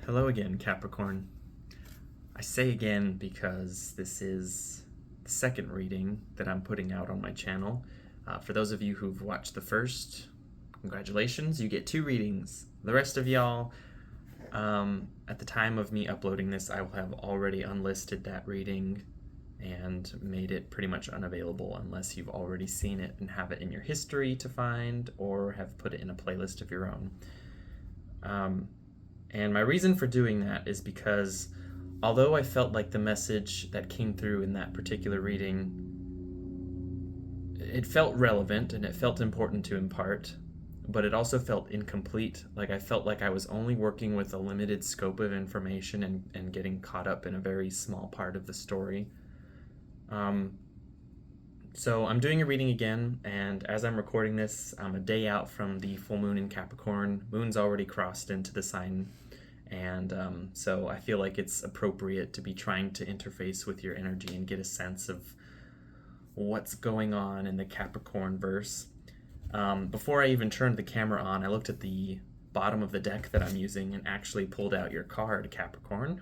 Hello again, Capricorn. I say again because this is the second reading that I'm putting out on my channel. For those of you who've watched the first, congratulations, you get 2 readings. The rest of y'all, at the time of me uploading this, I will have already unlisted that reading and made it pretty much unavailable unless you've already seen it and have it in your history to find or have put it in a playlist of your own. And my reason for doing that is because although I felt like the message that came through in that particular reading, it felt relevant and it felt important to impart, but it also felt incomplete. Like I felt like I was only working with a limited scope of information and getting caught up in a very small part of the story. So I'm doing a reading again, and as I'm recording this, I'm a day out from the full moon in Capricorn. Moon's already crossed into the sign, and so I feel like it's appropriate to be trying to interface with your energy and get a sense of what's going on in the Capricorn verse. Before I even turned the camera on, I looked at the bottom of the deck that I'm using and actually pulled out your card, Capricorn.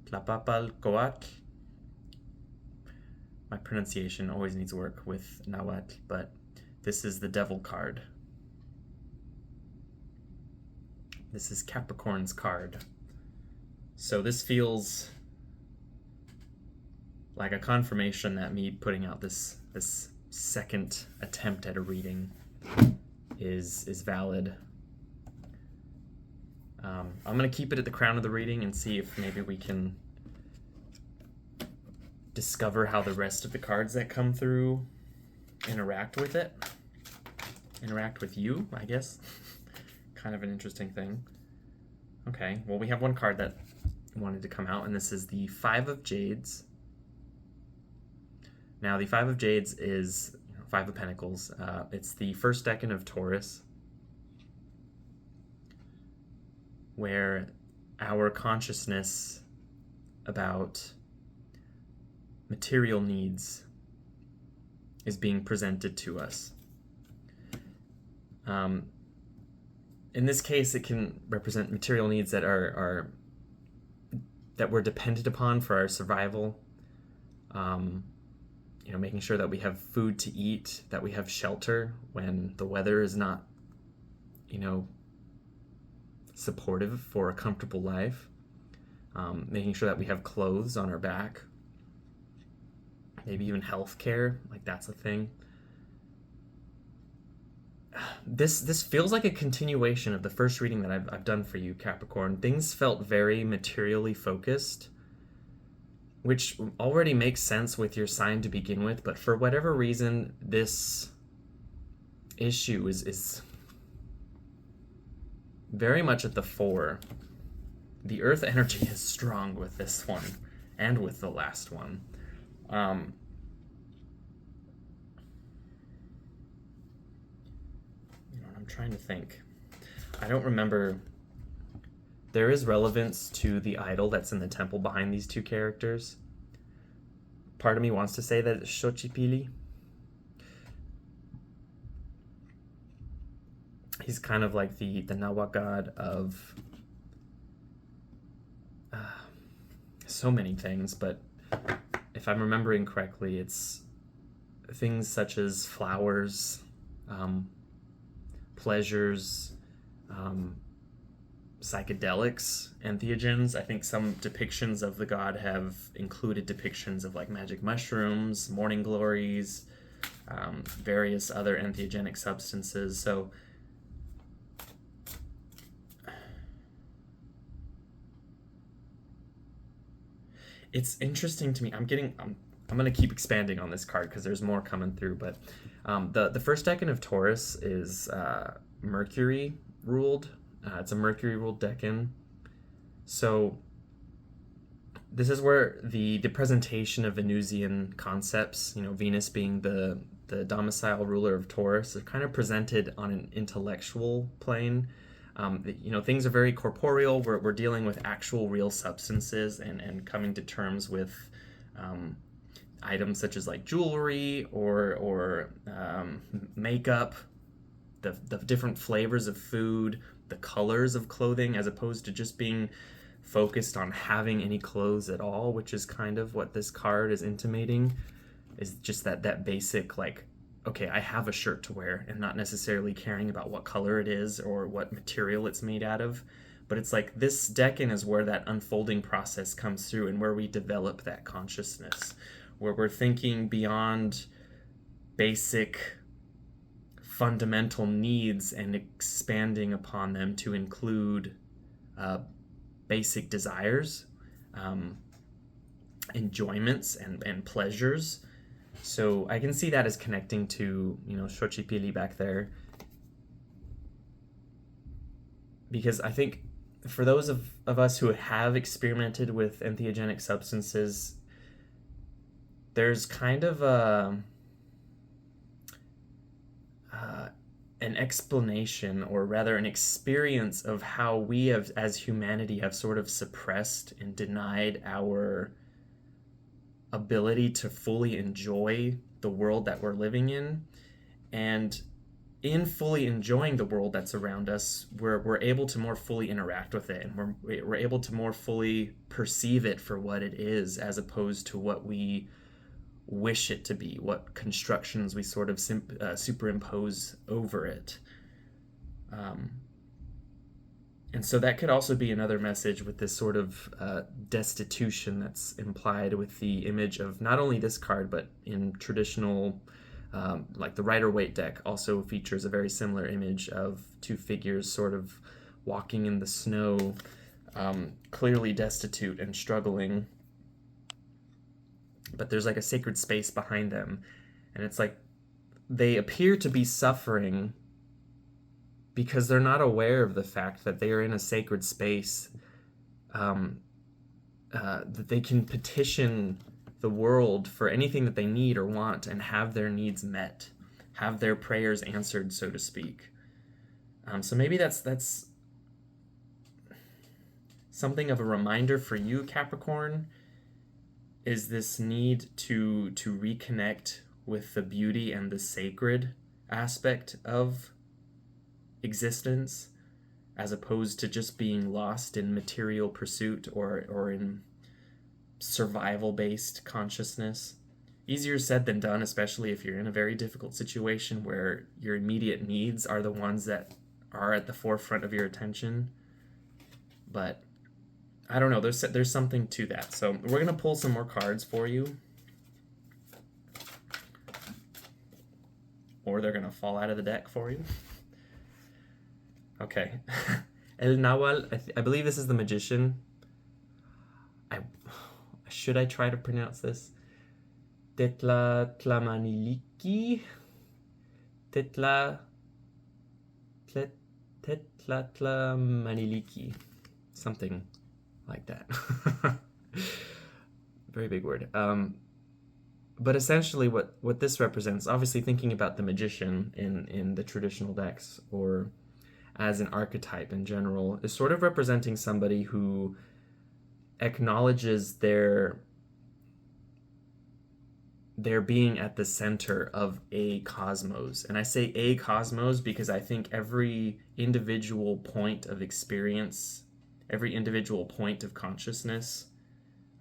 Tlapapalcoatl. My pronunciation always needs work with Nahuatl, but this is the Devil card. This is Capricorn's card. So this feels like a confirmation that me putting out this second attempt at a reading is valid. I'm going to keep it at the crown of the reading and see if maybe we can discover how the rest of the cards that come through interact with it. Interact with you, I guess. Kind of an interesting thing. Okay, well, we have one card that wanted to come out, and this is the 5 of Jades. Now, the 5 of Jades is 5 of Pentacles. It's the first decan of Taurus, where our consciousness about material needs is being presented to us. In this case, it can represent material needs that are that we're dependent upon for our survival. Making sure that we have food to eat, that we have shelter when the weather is not, supportive for a comfortable life. Making sure that we have clothes on our back. Maybe even health care, like that's a thing. This feels like a continuation of the first reading that I've done for you, Capricorn. Things felt very materially focused, which already makes sense with your sign to begin with, but for whatever reason, this issue is very much at the fore. The earth energy is strong with this one and with the last one. I'm trying to think. I don't remember. There is relevance to the idol that's in the temple behind these 2 characters. Part of me wants to say that it's Xochipilli. He's kind of like the Nahuatl god of so many things, but if I'm remembering correctly, it's things such as flowers, pleasures, psychedelics, entheogens. I think some depictions of the god have included depictions of like magic mushrooms, morning glories, various other entheogenic substances. So it's interesting to me. I'm going to keep expanding on this card because there's more coming through, but the first decan of Taurus is Mercury ruled. It's a Mercury ruled decan. So this is where the presentation of Venusian concepts, Venus being the domicile ruler of Taurus, are kind of presented on an intellectual plane. Things are very corporeal. We're dealing with actual real substances and coming to terms with items such as like jewelry or makeup, the different flavors of food, the colors of clothing, as opposed to just being focused on having any clothes at all, which is kind of what this card is intimating, is just that basic, like, okay, I have a shirt to wear, and not necessarily caring about what color it is or what material it's made out of. But it's like this decan is where that unfolding process comes through, and where we develop that consciousness, where we're thinking beyond basic fundamental needs and expanding upon them to include basic desires, enjoyments, and pleasures. So I can see that as connecting to, Xochipilli back there. Because I think for those of us who have experimented with entheogenic substances, there's kind of an explanation, or rather an experience, of how we have, as humanity, have sort of suppressed and denied our ability to fully enjoy the world that we're living in. And in fully enjoying the world that's around us, we're able to more fully interact with it, and we're able to more fully perceive it for what it is, as opposed to what we wish it to be, what constructions we sort of superimpose over it. And so that could also be another message with this sort of destitution that's implied with the image of not only this card, but in traditional, like the Rider-Waite deck also features a very similar image of two figures sort of walking in the snow, clearly destitute and struggling. But there's like a sacred space behind them. And it's like they appear to be suffering because they're not aware of the fact that they are in a sacred space, that they can petition the world for anything that they need or want and have their needs met, have their prayers answered, so to speak. So maybe that's something of a reminder for you, Capricorn, is this need to reconnect with the beauty and the sacred aspect of existence, as opposed to just being lost in material pursuit or in survival-based consciousness. Easier said than done, especially if you're in a very difficult situation where your immediate needs are the ones that are at the forefront of your attention. But I don't know, there's something to that. So we're going to pull some more cards for you. Or they're going to fall out of the deck for you. Okay. El Nahual, I believe this is the Magician. Should I try to pronounce this? Tetlatlamaniliki? Tetlatlamaniliki. Something like that. Very big word. But essentially what this represents, obviously thinking about the Magician in the traditional decks, or as an archetype in general, is sort of representing somebody who acknowledges their being at the center of a cosmos. And I say a cosmos because I think every individual point of experience, every individual point of consciousness,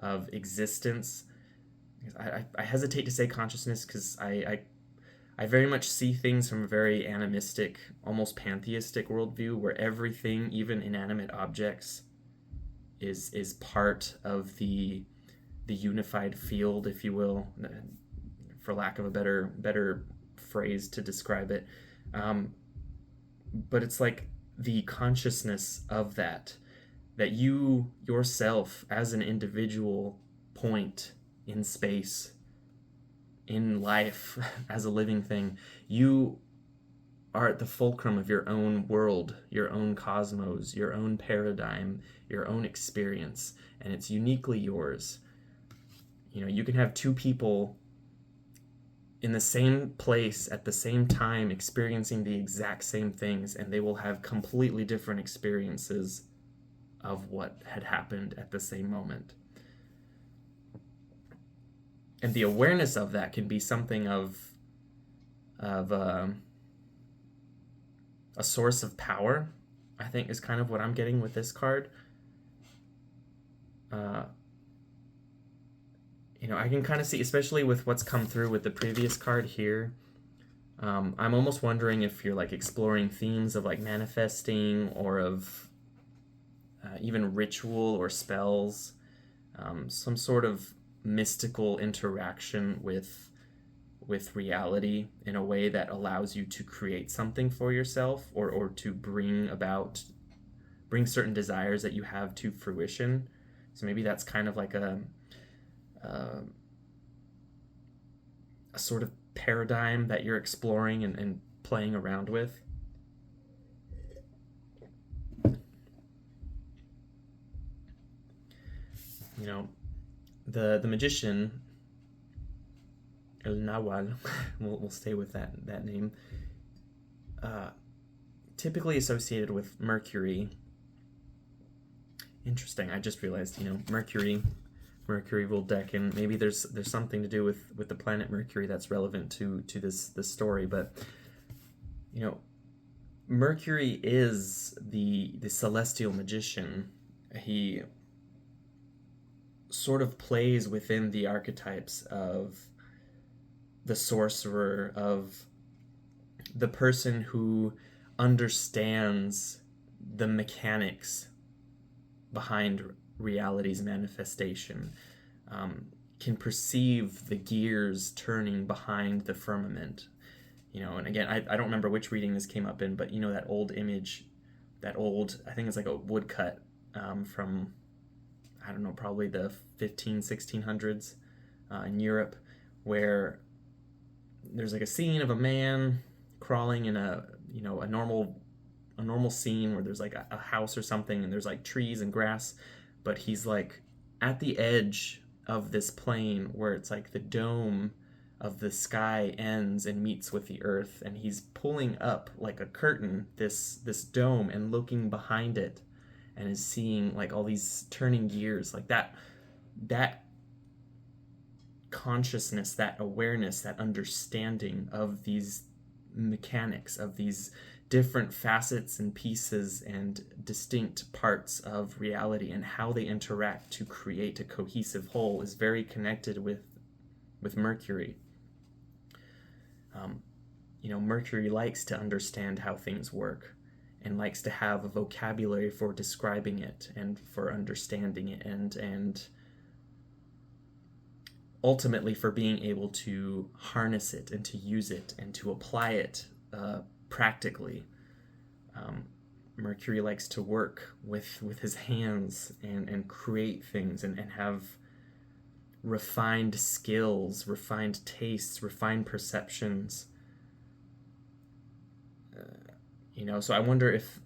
of existence, I hesitate to say consciousness because I very much see things from a very animistic, almost pantheistic worldview, where everything, even inanimate objects, is part of the unified field, if you will, for lack of a better phrase to describe it. But it's like the consciousness of that you yourself, as an individual point in space, in life, as a living thing, you are at the fulcrum of your own world, your own cosmos, your own paradigm, your own experience, and it's uniquely yours. You can have two people in the same place at the same time experiencing the exact same things, and they will have completely different experiences of what had happened at the same moment. And the awareness of that can be something of a source of power, I think, is kind of what I'm getting with this card. I can kind of see, especially with what's come through with the previous card here, I'm almost wondering if you're like exploring themes of like manifesting or of even ritual or spells, some sort of mystical interaction with reality in a way that allows you to create something for yourself, or to bring certain desires that you have to fruition. So maybe that's kind of like a sort of paradigm that you're exploring and playing around with. The magician, El Nahual, we'll stay with that name, typically associated with Mercury. Interesting. I just realized, Mercury ruled deck, and maybe there's something to do with the planet Mercury that's relevant to this story. But Mercury is the celestial magician. He sort of plays within the archetypes of the sorcerer, of the person who understands the mechanics behind reality's manifestation, can perceive the gears turning behind the firmament. And again, I don't remember which reading this came up in, but that old image, I think it's like a woodcut from, I don't know, probably the 1600s in Europe, where there's like a scene of a man crawling in a normal scene where there's like a house or something, and there's like trees and grass, but he's like at the edge of this plane where it's like the dome of the sky ends and meets with the earth, and he's pulling up like a curtain this dome and looking behind it, and is seeing like all these turning gears, like that consciousness, that awareness, that understanding of these mechanics, of these different facets and pieces and distinct parts of reality, and how they interact to create a cohesive whole, is very connected with Mercury. Mercury likes to understand how things work, and likes to have a vocabulary for describing it and for understanding it, and ultimately for being able to harness it and to use it and to apply it practically. Mercury likes to work with his hands and create things and have refined skills, refined tastes, refined perceptions. So I wonder if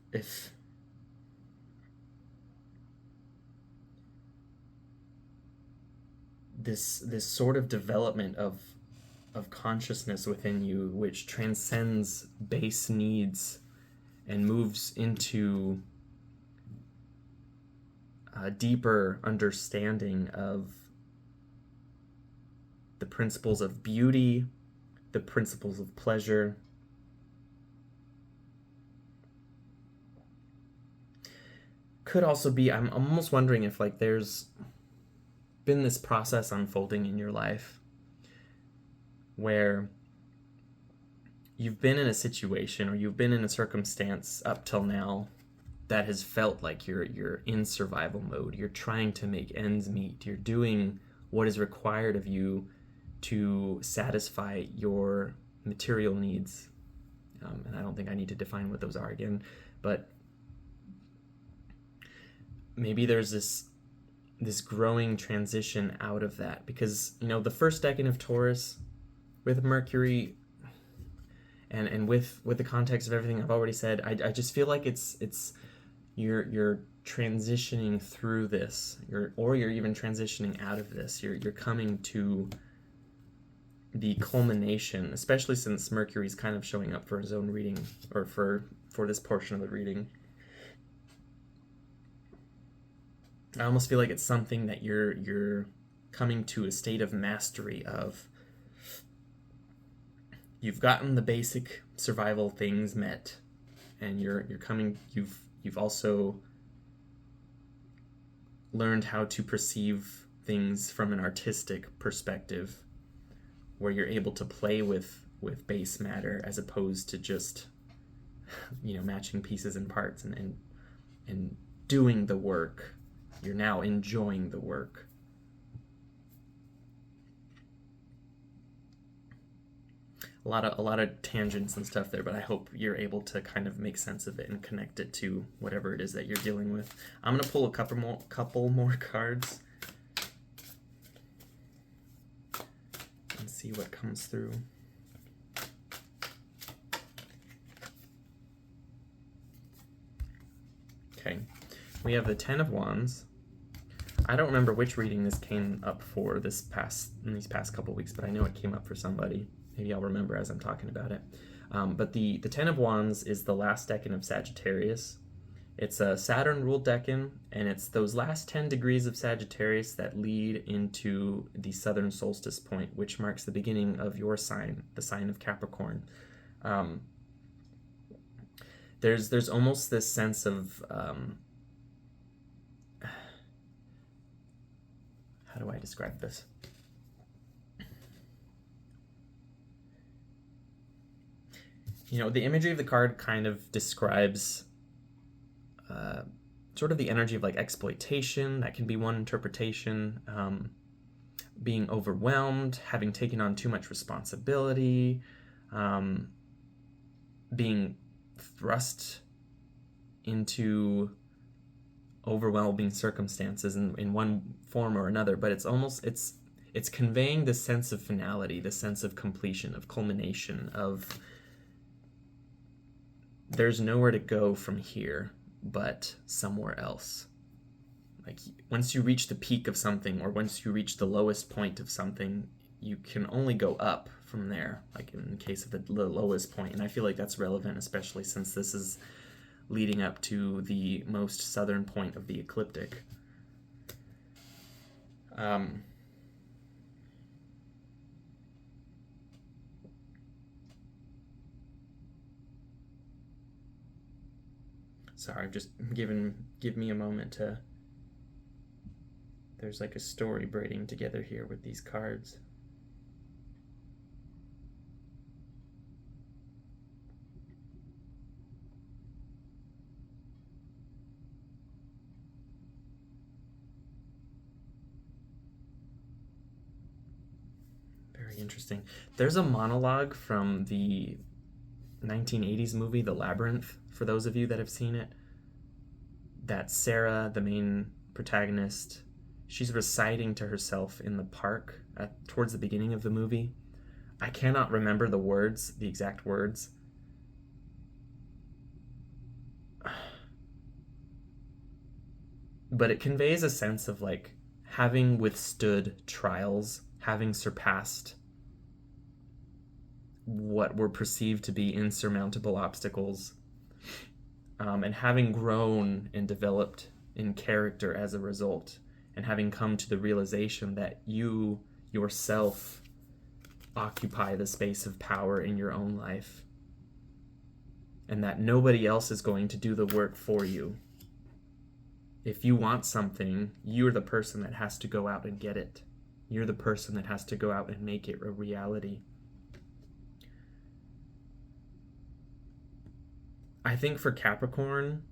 this sort of development of consciousness within you, which transcends base needs and moves into a deeper understanding of the principles of beauty, the principles of pleasure. Could also be, I'm almost wondering if like there's been this process unfolding in your life where you've been in a situation, or you've been in a circumstance up till now that has felt like you're in survival mode. You're trying to make ends meet. You're doing what is required of you to satisfy your material needs. And I don't think I need to define what those are again, but maybe there's this growing transition out of that, because the first decan of Taurus with Mercury and with the context of everything I've already said, I just feel like it's you're transitioning through this, or you're even transitioning out of this. You're coming to the culmination, especially since Mercury's kind of showing up for his own reading, or for this portion of the reading. I almost feel like it's something that you're coming to a state of mastery of. You've gotten the basic survival things met, and you're coming. You've also learned how to perceive things from an artistic perspective, where you're able to play with base matter as opposed to just matching pieces and parts and doing the work. You're now enjoying the work. A lot of tangents and stuff there, but I hope you're able to kind of make sense of it and connect it to whatever it is that you're dealing with. I'm gonna pull a couple more cards and see what comes through. Okay, we have the Ten of Wands. I don't remember which reading this came up for in these past couple weeks, but I know it came up for somebody. Maybe I'll remember as I'm talking about it. But the Ten of Wands is the last decan of Sagittarius. It's a Saturn-ruled decan, and it's those last 10 degrees of Sagittarius that lead into the southern solstice point, which marks the beginning of your sign, the sign of Capricorn. There's almost this sense of how do I describe this? The imagery of the card kind of describes sort of the energy of like exploitation. That can be one interpretation. Being overwhelmed, having taken on too much responsibility, being thrust into overwhelming circumstances in one form or another. But it's conveying the sense of finality, the sense of completion, of culmination, of there's nowhere to go from here but somewhere else. Like once you reach the peak of something, or once you reach the lowest point of something, you can only go up from there, like in the case of the lowest point. And I feel like that's relevant, especially since this is leading up to the most southern point of the ecliptic. Sorry, just give me a moment to... There's like a story braiding together here with these cards. Very interesting. There's a monologue from the 1980s movie, The Labyrinth, for those of you that have seen it, that Sarah, the main protagonist, she's reciting to herself in the park towards the beginning of the movie. I cannot remember the exact words. But it conveys a sense of like having withstood trials, having surpassed what were perceived to be insurmountable obstacles, and having grown and developed in character as a result, and having come to the realization that you yourself occupy the space of power in your own life, and that nobody else is going to do the work for you. If you want something, you're the person that has to go out and get it. You're the person that has to go out and make it a reality. I think for Capricorn,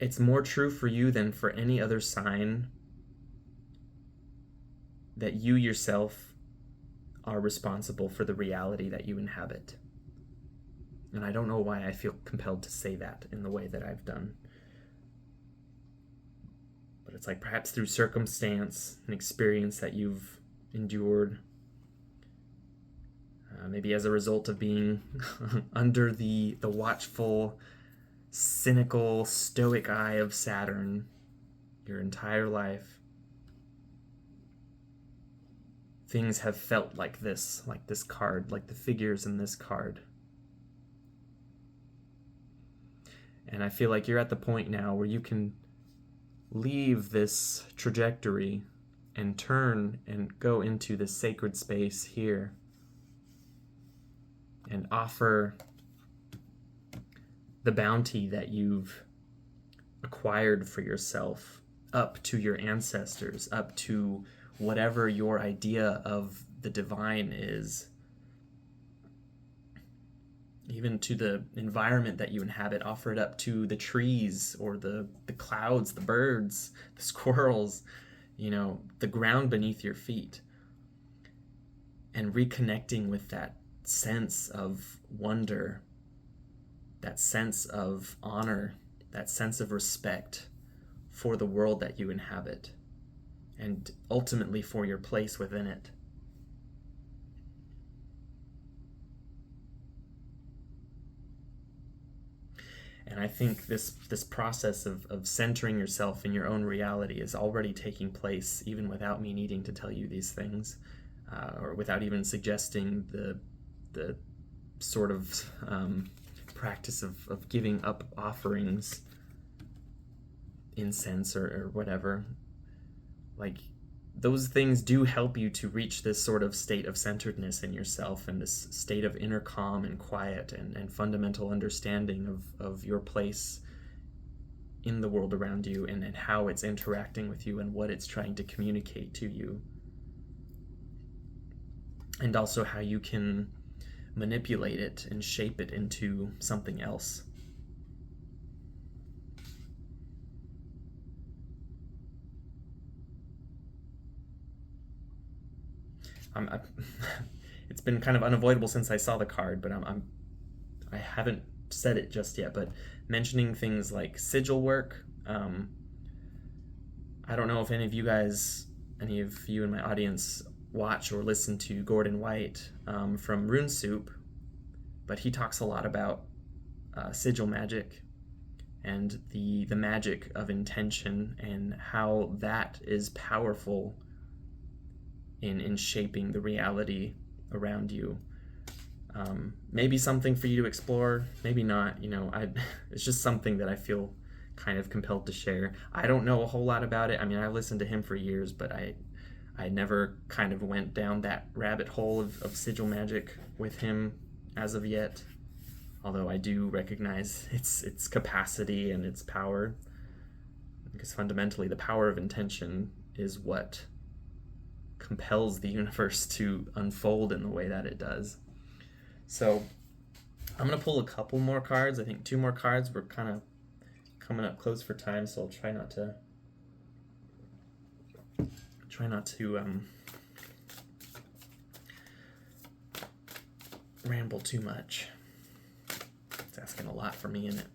it's more true for you than for any other sign that you yourself are responsible for the reality that you inhabit. And I don't know why I feel compelled to say that in the way that I've done. But it's like perhaps through circumstance and experience that you've endured, maybe as a result of being under the watchful, cynical, stoic eye of Saturn your entire life, things have felt like this card, like the figures in this card. And I feel like you're at the point now where you can leave this trajectory and turn and go into the sacred space here and offer the bounty that you've acquired for yourself, up to your ancestors, up to whatever your idea of the divine is, even to the environment that you inhabit. Offer it up to the trees or the clouds, the birds, the squirrels, the ground beneath your feet, and reconnecting with that sense of wonder, that sense of honor, that sense of respect for the world that you inhabit, and ultimately for your place within it. And I think this process of centering yourself in your own reality is already taking place, even without me needing to tell you these things, or without even suggesting the sort of practice of giving up offerings, incense or whatever. Like, those things do help you to reach this sort of state of centeredness in yourself, and this state of inner calm and quiet and fundamental understanding of your place in the world around you, and how it's interacting with you and what it's trying to communicate to you. And also how you can manipulate it and shape it into something else. It's been kind of unavoidable since I saw the card, but I haven't said it just yet, but mentioning things like sigil work. I don't know if any of you in my audience watch or listen to Gordon White from Rune Soup, but he talks a lot about sigil magic and the magic of intention, and how that is powerful in shaping the reality around you. Maybe something for you to explore, maybe not. It's just something that I feel kind of compelled to share. I don't know a whole lot about it. I mean, I listened to him for years, but I never kind of went down that rabbit hole of sigil magic with him as of yet, although I do recognize its capacity and its power, because fundamentally the power of intention is what compels the universe to unfold in the way that it does. So I'm going to pull a couple more cards. I think 2 more cards. We're kind of coming up close for time, so I'll try not to ramble too much. It's asking a lot for me, isn't it?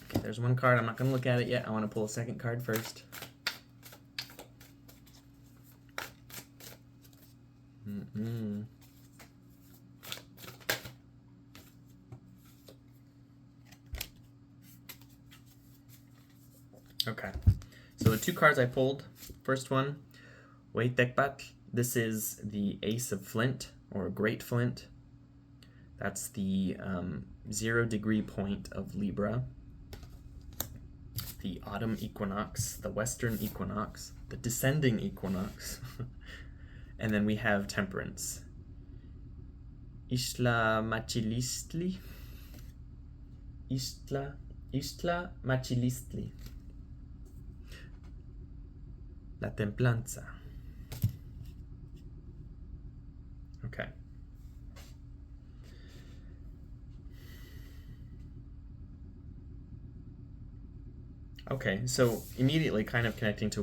Okay, there's one card. I'm not going to look at it yet. I want to pull a second card first. Okay, so the 2 cards I pulled, first one, Ehécatl. This is the Ace of Flint, or Great Flint. That's the 0 degree point of Libra, the autumn equinox, the western equinox, the descending equinox. And then we have Temperance. Isla Machilistli. La Templanza. Okay. Okay, so immediately kind of connecting to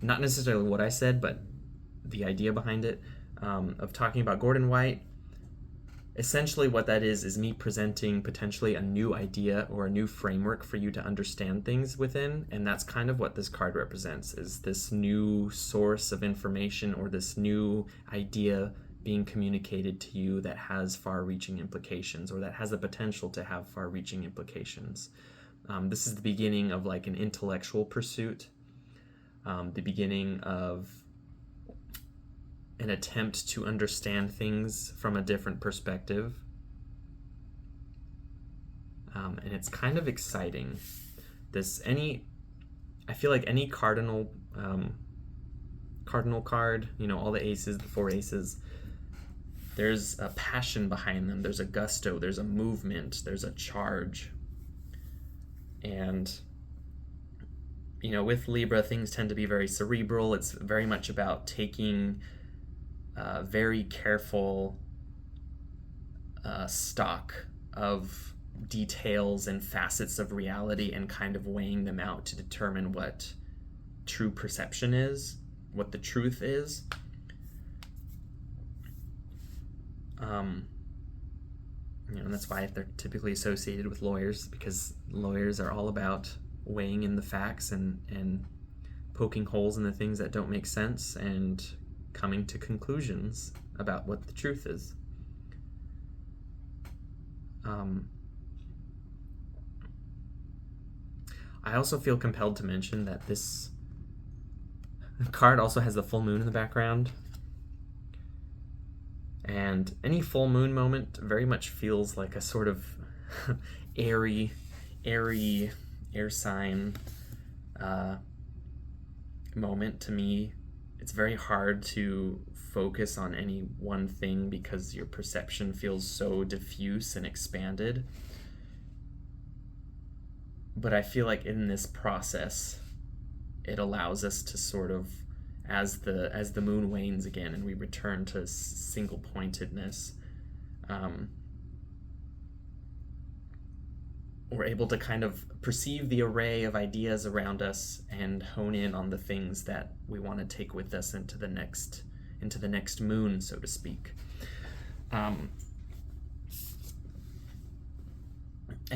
not necessarily what I said, but the idea behind it, of talking about Gordon White. Essentially what that is me presenting potentially a new idea or a new framework for you to understand things within, and that's kind of what this card represents, is this new source of information or this new idea being communicated to you that has far-reaching implications, or that has the potential to have far-reaching implications. This is the beginning of like an intellectual pursuit, the beginning of an attempt to understand things from a different perspective, and it's kind of exciting. I feel like any cardinal card, all the aces, the 4 aces, There's a passion behind them. There's a gusto. There's a movement. There's a charge. And, with Libra, things tend to be very cerebral. It's very much about taking very careful stock of details and facets of reality and kind of weighing them out to determine what true perception is, what the truth is. And that's why they're typically associated with lawyers, because lawyers are all about weighing in the facts and poking holes in the things that don't make sense and coming to conclusions about what the truth is. I also feel compelled to mention that this card also has the full moon in the background. And any full moon moment very much feels like a sort of airy air sign moment to me. It's very hard to focus on any one thing because your perception feels so diffuse and expanded. But I feel like in this process, it allows us to sort of, as the moon wanes again and we return to single pointedness, we're able to kind of perceive the array of ideas around us and hone in on the things that we want to take with us into the next moon, so to speak. And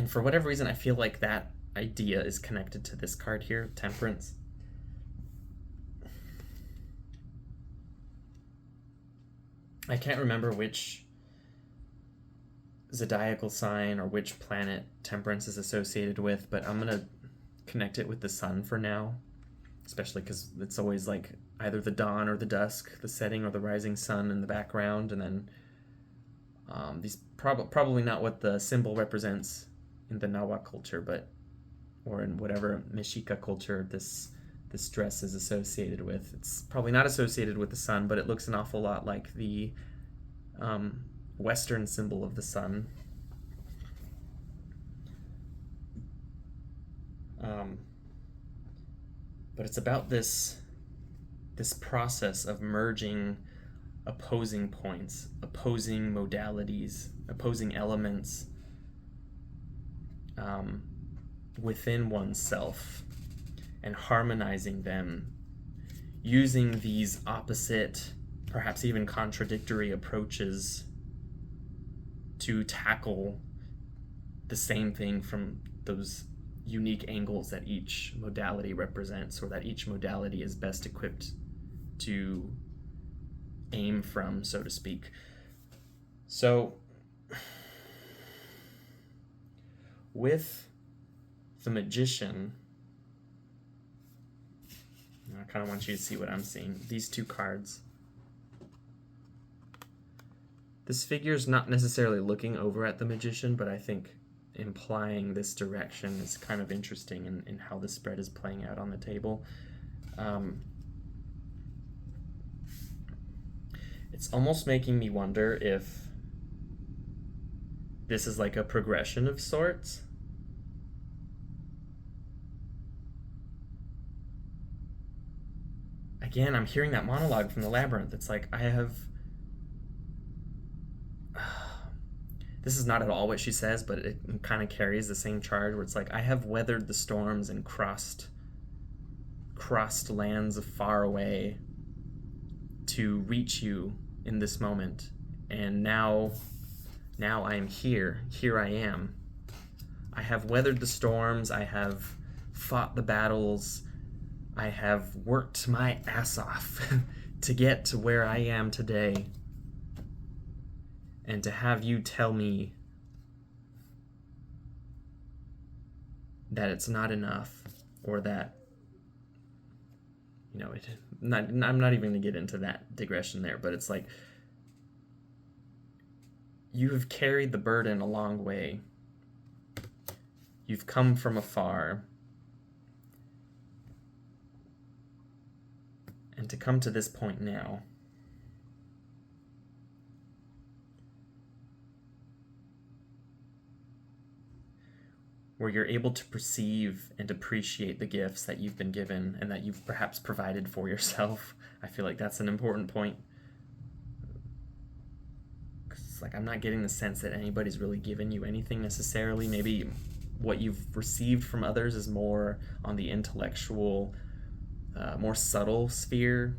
for whatever reason, I feel like that idea is connected to this card here, Temperance. I can't remember which zodiacal sign or which planet Temperance is associated with, but I'm going to connect it with the sun for now, especially because it's always like either the dawn or the dusk, the setting or the rising sun in the background, and then these probably not what the symbol represents in the Nahuatl culture, or in whatever Mexica culture this dress is associated with. It's probably not associated with the sun, but it looks an awful lot like the Western symbol of the sun. But it's about this process of merging opposing points, opposing modalities, opposing elements within oneself, and harmonizing them, using these opposite, perhaps even contradictory approaches to tackle the same thing from those unique angles that each modality represents, or that each modality is best equipped to aim from, so to speak. So, with the Magician, I kind of want you to see what I'm seeing. These two cards. This figure is not necessarily looking over at the Magician, but I think implying this direction is kind of interesting in how the spread is playing out on the table. It's almost making me wonder if this is like a progression of sorts. Again, I'm hearing that monologue from the Labyrinth. It's like, this is not at all what she says, but it kind of carries the same charge, where it's like, I have weathered the storms and crossed lands far away to reach you in this moment. And now I am here. Here I am. I have weathered the storms. I have fought the battles. I have worked my ass off to get to where I am today. And to have you tell me that it's not enough, or that, I'm not even going to get into that digression there, but it's like, you have carried the burden a long way. You've come from afar. And to come to this point now, where you're able to perceive and appreciate the gifts that you've been given and that you've perhaps provided for yourself. I feel like that's an important point. 'Cause it's like I'm not getting the sense that anybody's really given you anything necessarily. Maybe what you've received from others is more on the intellectual, more subtle sphere,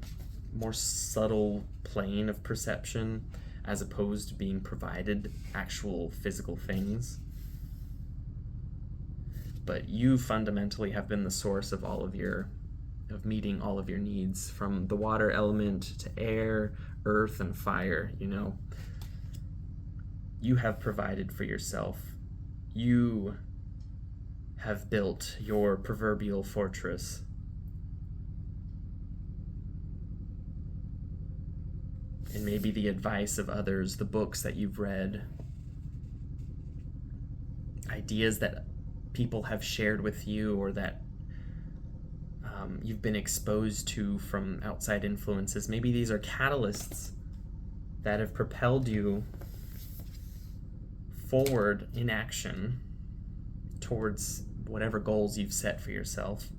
more subtle plane of perception, as opposed to being provided actual physical things. But you fundamentally have been the source of meeting all of your needs, from the water element to air, earth, and fire. You have provided for yourself. You have built your proverbial fortress. And maybe the advice of others, the books that you've read, ideas that people have shared with you, or that you've been exposed to from outside influences, maybe these are catalysts that have propelled you forward in action towards whatever goals you've set for yourself.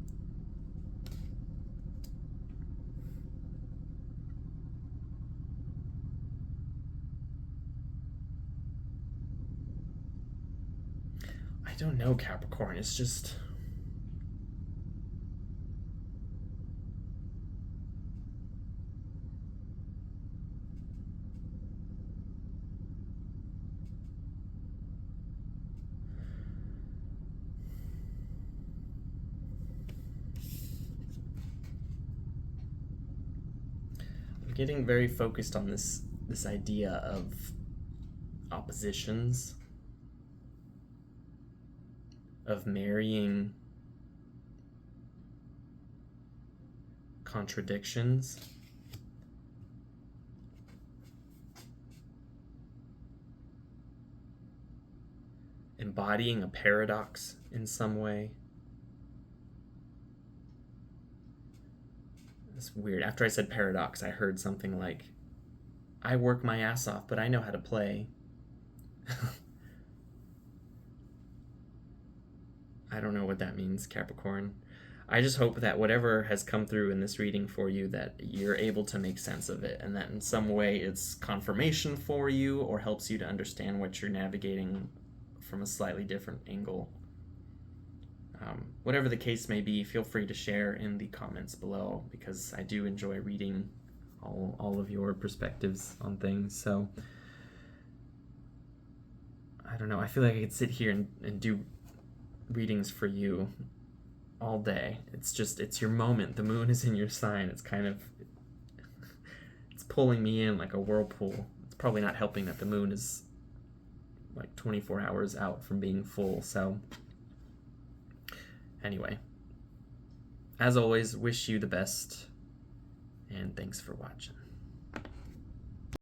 I don't know, Capricorn. It's just... I'm getting very focused on this idea of oppositions, of marrying contradictions, embodying a paradox in some way. It's weird. After I said paradox, I heard something like, I work my ass off, but I know how to play. I don't know what that means, Capricorn. I just hope that whatever has come through in this reading for you, that you're able to make sense of it, and that in some way it's confirmation for you or helps you to understand what you're navigating from a slightly different angle. Whatever the case may be, feel free to share in the comments below, because I do enjoy reading all of your perspectives on things. So I don't know, I feel like I could sit here and do readings for you all day. It's your moment. The moon is in your sign. It's pulling me in like a whirlpool. It's probably not helping that the moon is like 24 hours out from being full. So anyway, as always, wish you the best, and thanks for watching.